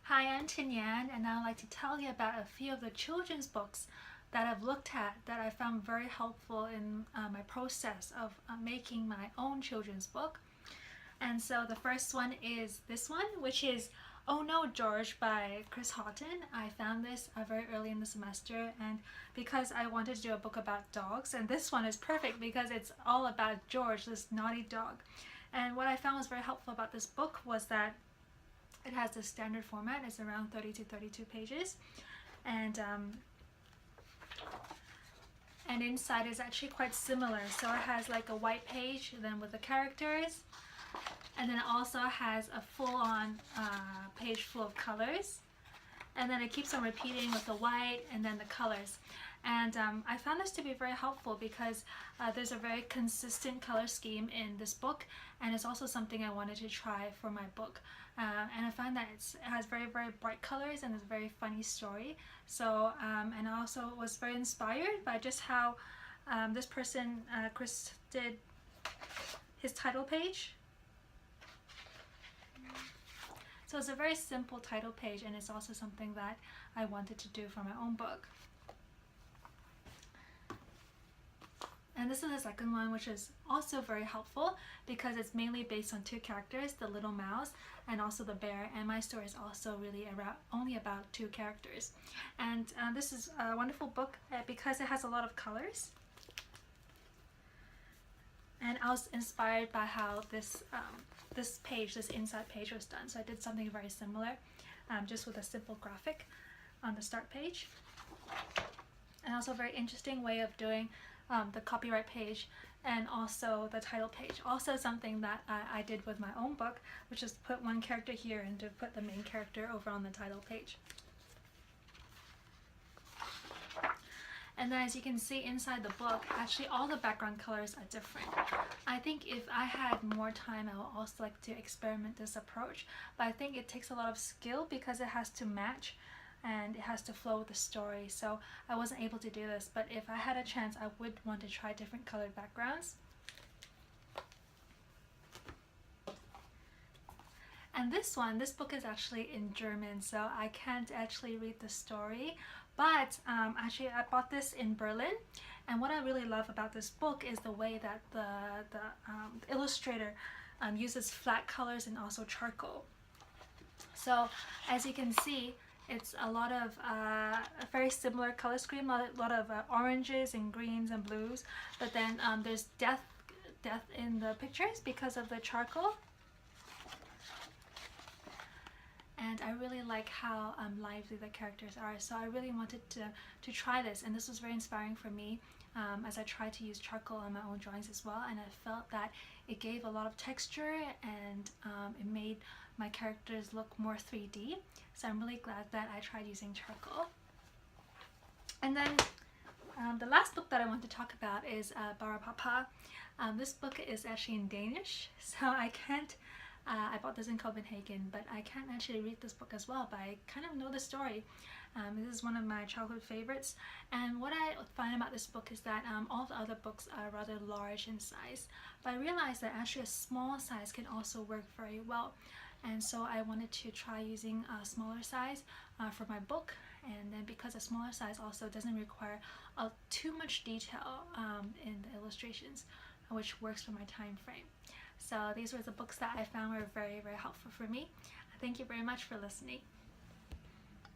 Hi, I'm Tin Yan, and I'd like to tell you about a few of the children's books that I've looked at that I found very helpful in my process of making my own children's book. And so the first one is this one, which is Oh No, George by Chris Haughton. I found this very early in the semester, and because I wanted to do a book about dogs, and this one is perfect because it's all about George, this naughty dog. And what I found was very helpful about this book was that it has the standard format. It's around 30 to 32 pages, and inside is actually quite similar. So it has like a white page then with the characters, and then it also has a full-on page full of colors, and then it keeps on repeating with the white and then the colors. And I found this to be very helpful because there's a very consistent color scheme in this book, and it's also something I wanted to try for my book. And I find that it has very, very bright colors and it's a very funny story. So, and I also was very inspired by just how this person, Chris, did his title page. So it's a very simple title page, and it's also something that I wanted to do for my own book. And this is the second one, which is also very helpful because it's mainly based on two characters, the little mouse and also the bear, and my story is also really only about two characters. And this is a wonderful book because it has a lot of colors. And I was inspired by how this inside page was done. So I did something very similar, just with a simple graphic on the start page. And also a very interesting way of doing the copyright page and also the title page. Also something that I did with my own book, which is put one character here and to put the main character over on the title page. And then as you can see inside the book, actually all the background colors are different. I think if I had more time, I would also like to experiment this approach, but I think it takes a lot of skill because it has to match and it has to flow with the story. So I wasn't able to do this, but if I had a chance, I would want to try different colored backgrounds. And this book is actually in German, so I can't actually read the story. But actually, I bought this in Berlin, and what I really love about this book is the way that the illustrator uses flat colors and also charcoal. So as you can see, it's a lot of a very similar color scheme, a lot of oranges and greens and blues, but then there's death in the pictures because of the charcoal. And I really like how lively the characters are, so I really wanted to try this, and this was very inspiring for me as I tried to use charcoal on my own drawings as well, and I felt that it gave a lot of texture and it made my characters look more 3D, so I'm really glad that I tried using charcoal. And then the last book that I want to talk about is Barapapa. This book is actually in Danish, so I can't I bought this in Copenhagen, but I can't actually read this book as well, but I kind of know the story. This is one of my childhood favorites, and what I find about this book is that all the other books are rather large in size, but I realized that actually a small size can also work very well, and so I wanted to try using a smaller size for my book. And then because a smaller size also doesn't require too much detail in the illustrations, which works for my time frame. So these were the books that I found were very, very helpful for me. Thank you very much for listening.